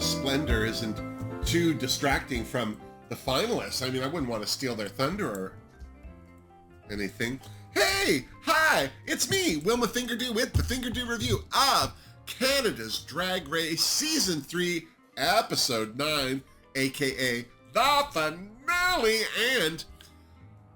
splendor isn't too distracting from the finalists. I mean, I wouldn't want to steal their thunder or anything. Hey, hi, it's me, Wilma Fingerdoo with the Fingerdoo review of Canada's Drag Race Season 3, Episode 9, aka the finale. And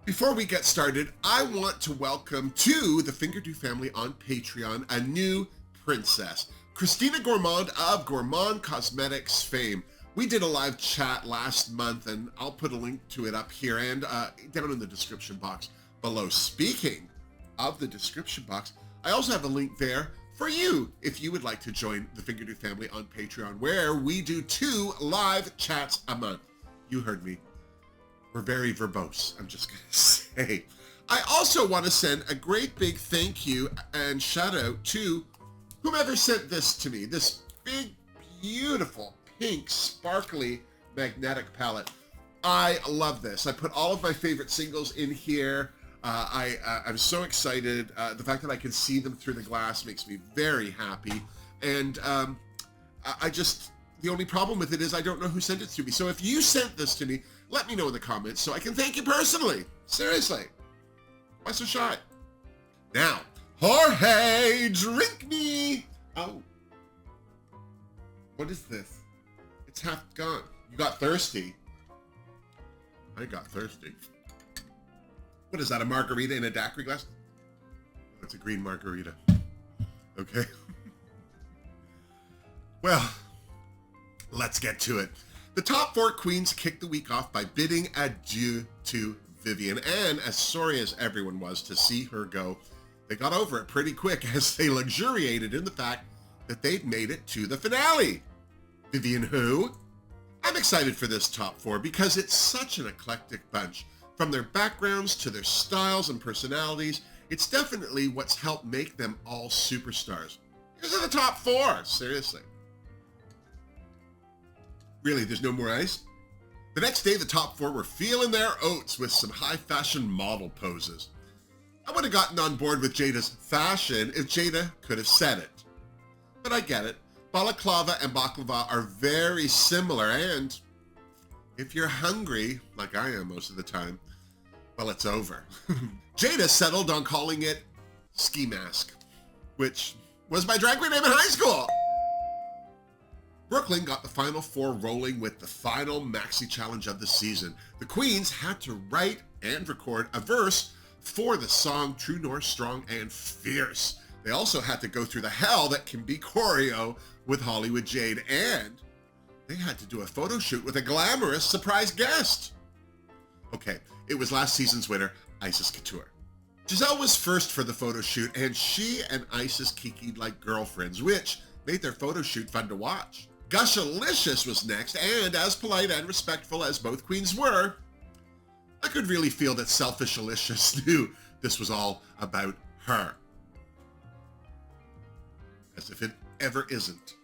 before we get started, I want to welcome to the Fingerdoo family on Patreon a new princess, Christina Gourmand of Gourmand Cosmetics fame. We did a live chat last month, and I'll put a link to it up here and down in the description box below. Speaking of the description box, I also have a link there for you if you would like to join the Fingerdoo family on Patreon, where we do 2 live chats a month. You heard me. We're very verbose, I'm just gonna say. I also want to send a great big thank you and shout out to whomever sent this to me, this big, beautiful, pink, sparkly, magnetic palette. I love this. I put all of my favorite singles in here. I'm so excited. The fact that I can see them through the glass makes me very happy. And the only problem with it is I don't know who sent it to me. So if you sent this to me, let me know in the comments so I can thank you personally. Seriously. Why so shy? Now, Jorge, drink me. Oh. What is this? It's half gone. You got thirsty. I got thirsty. What is that, a margarita in a daiquiri glass? Oh, it's a green margarita. Okay. Well, let's get to it. The top 4 queens kicked the week off by bidding adieu to Vivienne, and as sorry as everyone was to see her go, they got over it pretty quick as they luxuriated in the fact that they'd made it to the finale. Vivienne who? I'm excited for this top 4 because it's such an eclectic bunch. From their backgrounds to their styles and personalities, it's definitely what's helped make them all superstars. These are the top 4, seriously. Really, there's no more ice? The next day, the top 4 were feeling their oats with some high fashion model poses. I would have gotten on board with Jada's fashion if Jada could have said it. But I get it. Balaclava and baklava are very similar, and if you're hungry, like I am most of the time, well, it's over. Jada settled on calling it ski mask, which was my drag queen name in high school. Brooklyn got the final 4 rolling with the final Maxi challenge of the season. The queens had to write and record a verse for the song True North, Strong and Fierce. They also had to go through the hell that can be choreo with Hollywood Jade, and they had to do a photo shoot with a glamorous surprise guest. Okay, it was last season's winner, Isis Couture. Giselle was first for the photo shoot, and she and Isis kikied like girlfriends, which made their photo shoot fun to watch. Gushalicious was next, and as polite and respectful as both queens were, I could really feel that Selfish Alicious knew this was all about her. As if it ever isn't.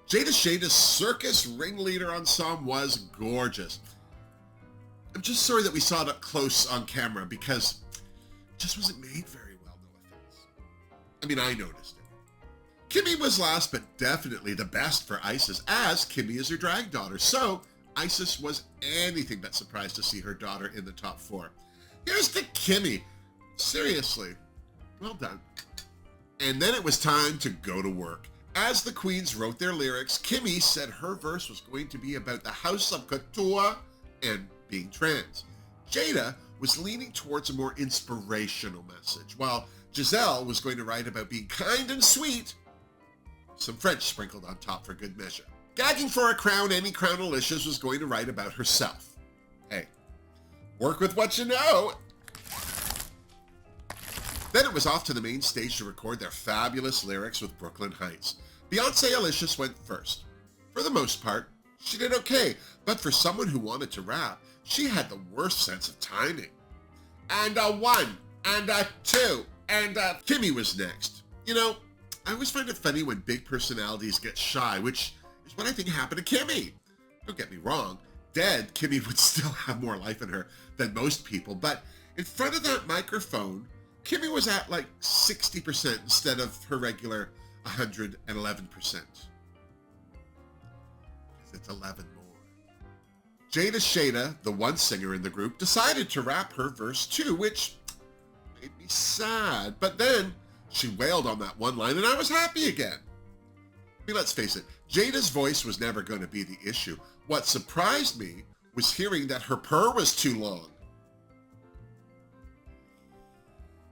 Jada Shada's circus ringleader ensemble was gorgeous. I'm just sorry that we saw it up close on camera because it just wasn't made very well, no offense. I mean, I noticed it. Kimmy was last, but definitely the best for Isis, as Kimmy is her drag daughter. So Isis was anything but surprised to see her daughter in the top 4. Here's to Kimmy. Seriously, well done. And then it was time to go to work. As the queens wrote their lyrics, Kimmy said her verse was going to be about the house of couture and being trans. Jada was leaning towards a more inspirational message, while Giselle was going to write about being kind and sweet, some French sprinkled on top for good measure. Gagging for a crown, Amy Crownalicious was going to write about herself. Hey, work with what you know. Then it was off to the main stage to record their fabulous lyrics with Brooklyn Heights. Beyonce Alicious went first. For the most part, she did okay, but for someone who wanted to rap, she had the worst sense of timing. And a 1, and a 2, and a... Kimmy was next. You know, I always find it funny when big personalities get shy, which is what I think happened to Kimmy. Don't get me wrong, dead, Kimmy would still have more life in her than most people, but in front of that microphone, Kimmy was at like 60% instead of her regular 111%. to 11 more. Jada Shada, the one singer in the group, decided to rap her verse too, which made me sad. But then she wailed on that one line and I was happy again. I mean, let's face it, Jada's voice was never going to be the issue. What surprised me was hearing that her purr was too long.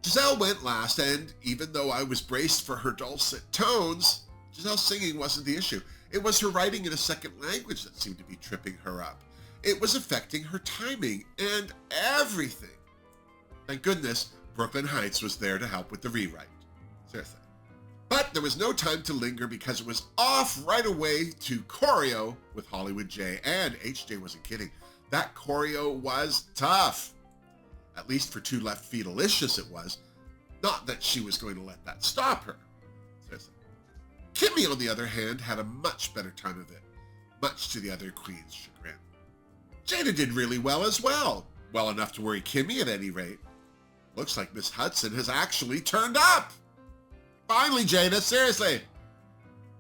Giselle went last, and even though I was braced for her dulcet tones, Giselle's singing wasn't the issue. It was her writing in a second language that seemed to be tripping her up. It was affecting her timing and everything. Thank goodness Brooklyn Heights was there to help with the rewrite. Seriously. But there was no time to linger because it was off right away to choreo with Hollywood J. And HJ wasn't kidding. That choreo was tough. At least for two left feet Alicious it was. Not that she was going to let that stop her. Seriously. Kimmy, on the other hand, had a much better time of it, much to the other queen's chagrin. Jada did really well as well. Well enough to worry Kimmy at any rate. Looks like Miss Hudson has actually turned up. Finally, Jada, seriously.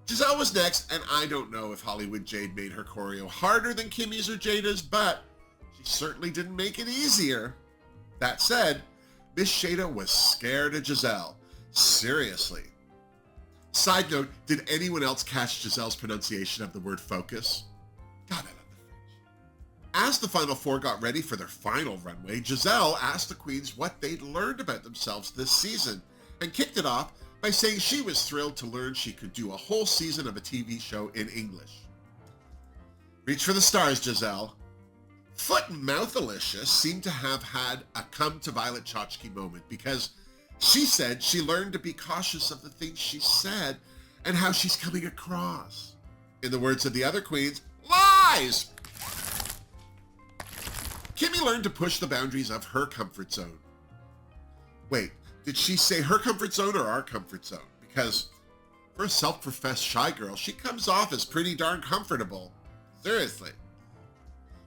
Giselle was next, and I don't know if Hollywood Jade made her choreo harder than Kimmy's or Jada's, but she certainly didn't make it easier. That said, Miss Shada was scared of Giselle. Seriously. Side note, did anyone else catch Giselle's pronunciation of the word focus? God, I love the French. As the final four got ready for their final runway, Giselle asked the queens what they'd learned about themselves this season, and kicked it off by saying she was thrilled to learn she could do a whole season of a TV show in English. Reach for the stars, Giselle. Foot and Mouth Alicious seemed to have had a come to Violet Chachki moment because she said she learned to be cautious of the things she said and how she's coming across. In the words of the other queens, lies! Kimmy learned to push the boundaries of her comfort zone. Wait, did she say her comfort zone or our comfort zone? Because for a self-professed shy girl, she comes off as pretty darn comfortable. Seriously.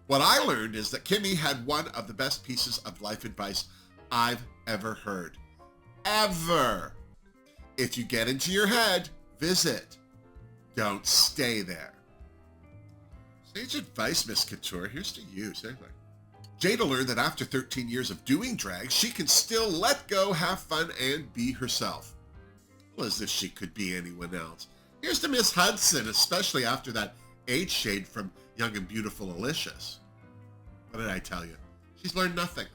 What I learned is that Kimmy had one of the best pieces of life advice I've ever heard. Ever. If you get into your head, visit. Don't stay there. Sage advice, Miss Couture. Here's to you, seriously. Jada learned that after 13 years of doing drag, she can still let go, have fun, and be herself. Well, as if she could be anyone else. Here's to Miss Hudson, especially after that age shade from Young and Beautiful Alicious. What did I tell you? She's learned nothing.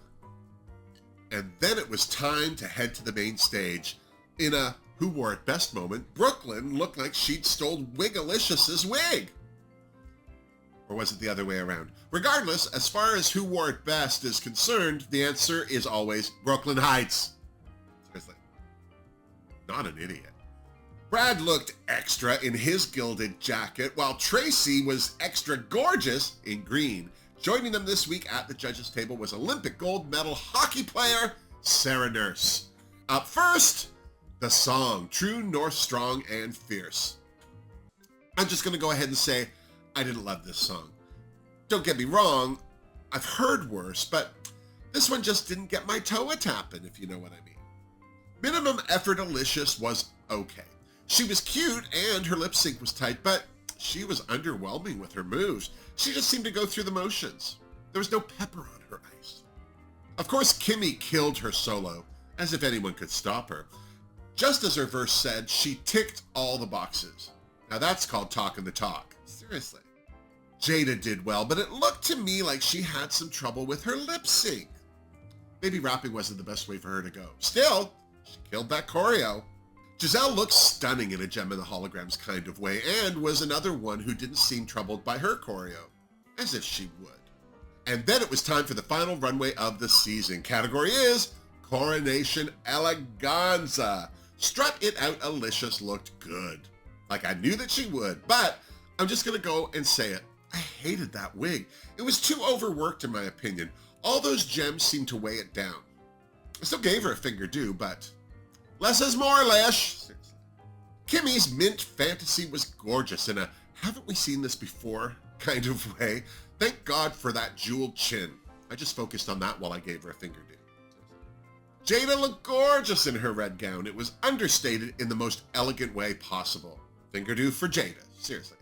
And then it was time to head to the main stage. In a who wore it best moment, Brooklyn looked like she'd stole Wig Alicious's wig. Or was it the other way around? Regardless, as far as who wore it best is concerned, the answer is always Brooklyn Heights. Seriously. Not an idiot. Brad looked extra in his gilded jacket, while Tracy was extra gorgeous in green. Joining them this week at the judges' table was Olympic gold medal hockey player Sarah Nurse. Up first, the song, True North Strong and Fierce. I'm just going to go ahead and say I didn't love this song. Don't get me wrong, I've heard worse, but this one just didn't get my toe a tapping, if you know what I mean. Minimum Effort Alicious was okay. She was cute and her lip sync was tight, but she was underwhelming with her moves. She just seemed to go through the motions. There was no pepper on her ice. Of course, Kimmy killed her solo, as if anyone could stop her. Just as her verse said, she ticked all the boxes. Now that's called talking the talk. Seriously. Jada did well, but it looked to me like she had some trouble with her lip sync. Maybe rapping wasn't the best way for her to go. Still, she killed that choreo. Giselle looked stunning in a Gem in the Holograms kind of way, and was another one who didn't seem troubled by her choreo, as if she would. And then it was time for the final runway of the season. Category is Coronation Eleganza. Strut It Out Alicious looked good. Like I knew that she would, but I'm just gonna go and say it. I hated that wig. It was too overworked in my opinion. All those gems seemed to weigh it down. I still gave her a Fingerdoo, but less is more, Lish. Kimmy's mint fantasy was gorgeous in a haven't we seen this before kind of way. Thank God for that jeweled chin. I just focused on that while I gave her a Fingerdoo. Jada looked gorgeous in her red gown. It was understated in the most elegant way possible. Fingerdoo for Jada, seriously.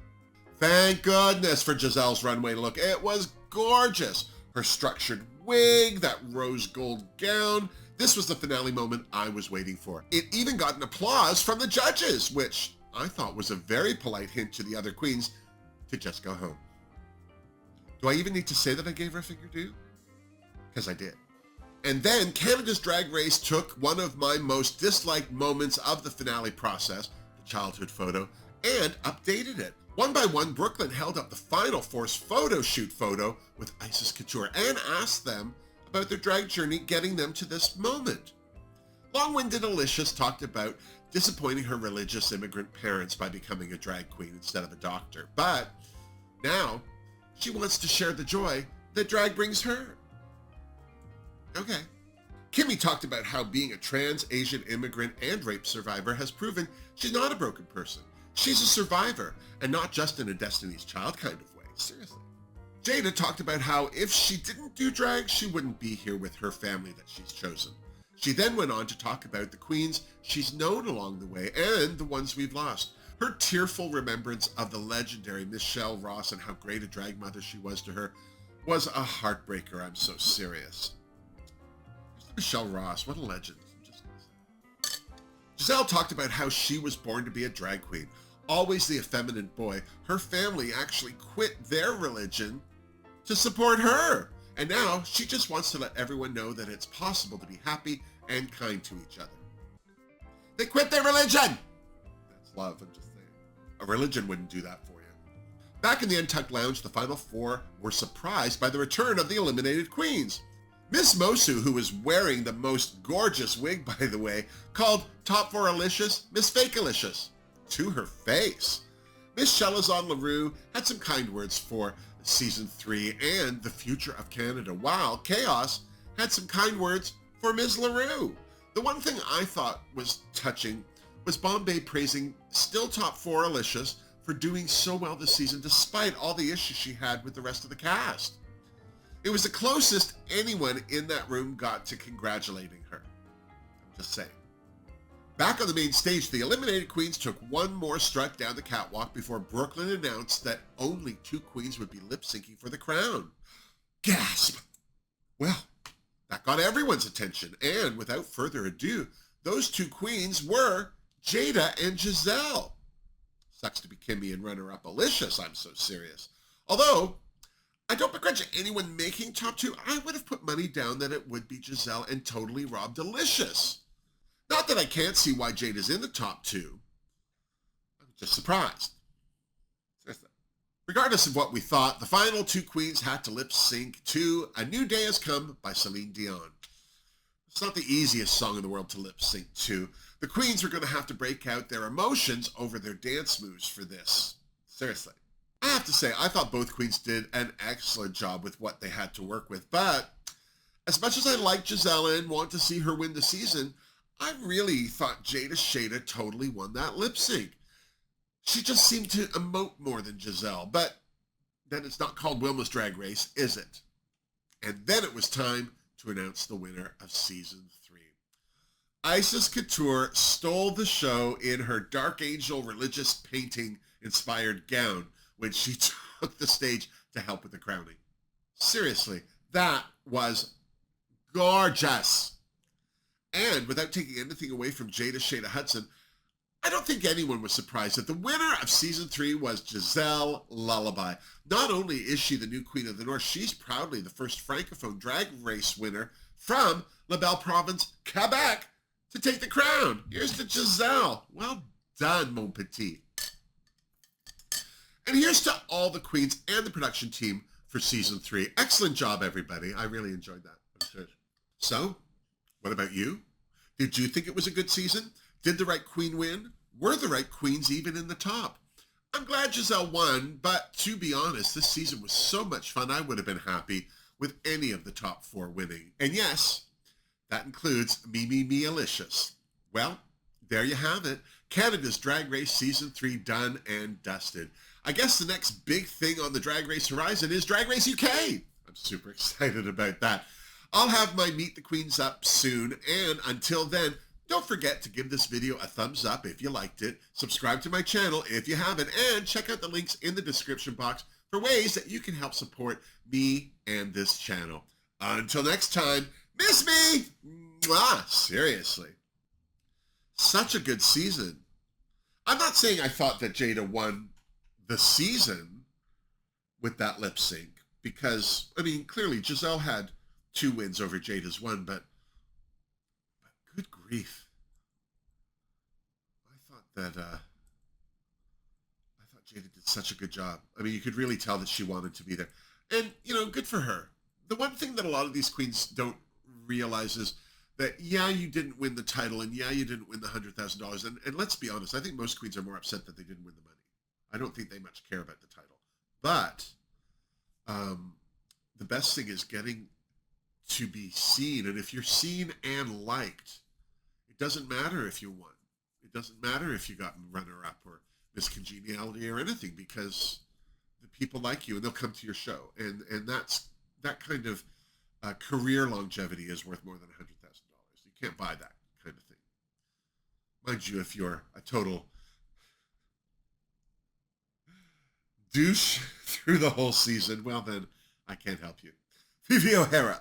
Thank goodness for Giselle's runway look. It was gorgeous. Her structured wig, that rose gold gown. This was the finale moment I was waiting for. It even got an applause from the judges, which I thought was a very polite hint to the other queens to just go home. Do I even need to say that I gave her a Fingerdoo? Because I did. And then Canada's Drag Race took one of my most disliked moments of the finale process, the childhood photo, and updated it. One by one, Brooklyn held up the final Force photo shoot photo with Isis Couture and asked them about their drag journey getting them to this moment. Long-winded Alicia's talked about disappointing her religious immigrant parents by becoming a drag queen instead of a doctor, but now she wants to share the joy that drag brings her. Okay. Kimmy talked about how being a trans Asian immigrant and rape survivor has proven she's not a broken person. She's a survivor, and not just in a Destiny's Child kind of way. Seriously. Jada talked about how if she didn't do drag, she wouldn't be here with her family that she's chosen. She then went on to talk about the queens she's known along the way and the ones we've lost. Her tearful remembrance of the legendary Michelle Ross and how great a drag mother she was to her was a heartbreaker. I'm so serious. Michelle Ross, what a legend. I'm just gonna say. Giselle talked about how she was born to be a drag queen. Always the effeminate boy, her family actually quit their religion to support her. And now she just wants to let everyone know that it's possible to be happy and kind to each other. They quit their religion! That's love, I'm just saying. A religion wouldn't do that for you. Back in the Untucked Lounge, the final four were surprised by the return of the eliminated queens. Miss Mosu, who was wearing the most gorgeous wig, by the way, called Top 4 Alicious Miss Fake Alicious to her face. Miss Shelazon LaRue had some kind words for Season 3 and the future of Canada, while Chaos had some kind words for Ms. LaRue. The one thing I thought was touching was Bombay praising still Top 4 Alicious for doing so well this season despite all the issues she had with the rest of the cast. It was the closest anyone in that room got to congratulating her. I'm just saying. Back on the main stage, the eliminated queens took one more strut down the catwalk before Brooklyn announced that only 2 queens would be lip-syncing for the crown. Gasp! Well, that got everyone's attention, and without further ado, those 2 queens were Jada and Giselle. Sucks to be Kimmy and runner-up Alicious, I'm so serious. Although, I don't begrudge anyone making top 2. I would have put money down that it would be Giselle and totally robbed Alicious. Not that I can't see why Jada's in the top 2. I'm just surprised. Seriously. Regardless of what we thought, the final 2 queens had to lip sync to A New Day Has Come by Celine Dion. It's not the easiest song in the world to lip sync to. The queens were going to have to break out their emotions over their dance moves for this. Seriously. I have to say, I thought both queens did an excellent job with what they had to work with, but as much as I like Giselle and want to see her win the season, I really thought Jada Shada totally won that lip sync. She just seemed to emote more than Giselle, but then it's not called Wilma's Drag Race, is it? And then it was time to announce the winner of Season 3. Isis Couture stole the show in her Dark Angel religious painting-inspired gown when she took the stage to help with the crowning. Seriously, that was gorgeous. And without taking anything away from Jada Shada Hudson, I don't think anyone was surprised that the winner of Season 3 was Giselle Lullaby. Not only is she the new Queen of the North, she's proudly the first Francophone Drag Race winner from La Belle Province, Quebec, to take the crown. Here's to Giselle. Well done, mon petit. And here's to all the queens and the production team for Season 3. Excellent job, everybody. I really enjoyed that. I'm sure. So, what about you? Did you think it was a good season? Did the right queen win? Were the right queens even in the top? I'm glad Giselle won, but to be honest, this season was so much fun, I would have been happy with any of the top 4 winning. And yes, that includes me, Alicious. Well, there you have it. Canada's Drag Race Season 3 done and dusted. I guess the next big thing on the Drag Race horizon is Drag Race UK. I'm super excited about that. I'll have my Meet the Queens up soon, and until then, Don't forget to give this video a thumbs up if you liked it, subscribe to my channel if you haven't, and check out the links in the description box for ways that you can help support me and this channel. Until next time, miss me! Mwah, seriously. Such a good season. I'm not saying I thought that Jada won the season with that lip sync, because, I mean, clearly Giselle had 2 wins over Jada's 1, but good grief. I thought Jada did such a good job. I mean, you could really tell that she wanted to be there. And, you know, good for her. The one thing that a lot of these queens don't realize is that, yeah, you didn't win the title, and yeah, you didn't win the $100,000. And let's be honest, I think most queens are more upset that they didn't win the money. I don't think they much care about the title. But the best thing is getting to be seen. And if you're seen and liked, it doesn't matter if you won. It doesn't matter if you got runner-up or Miss Congeniality or anything, because the people like you and they'll come to your show. And that kind of career longevity is worth more than $100,000. You can't buy that kind of thing. Mind you, if you're a total douche through the whole season, well then, I can't help you. Vivi O'Hara.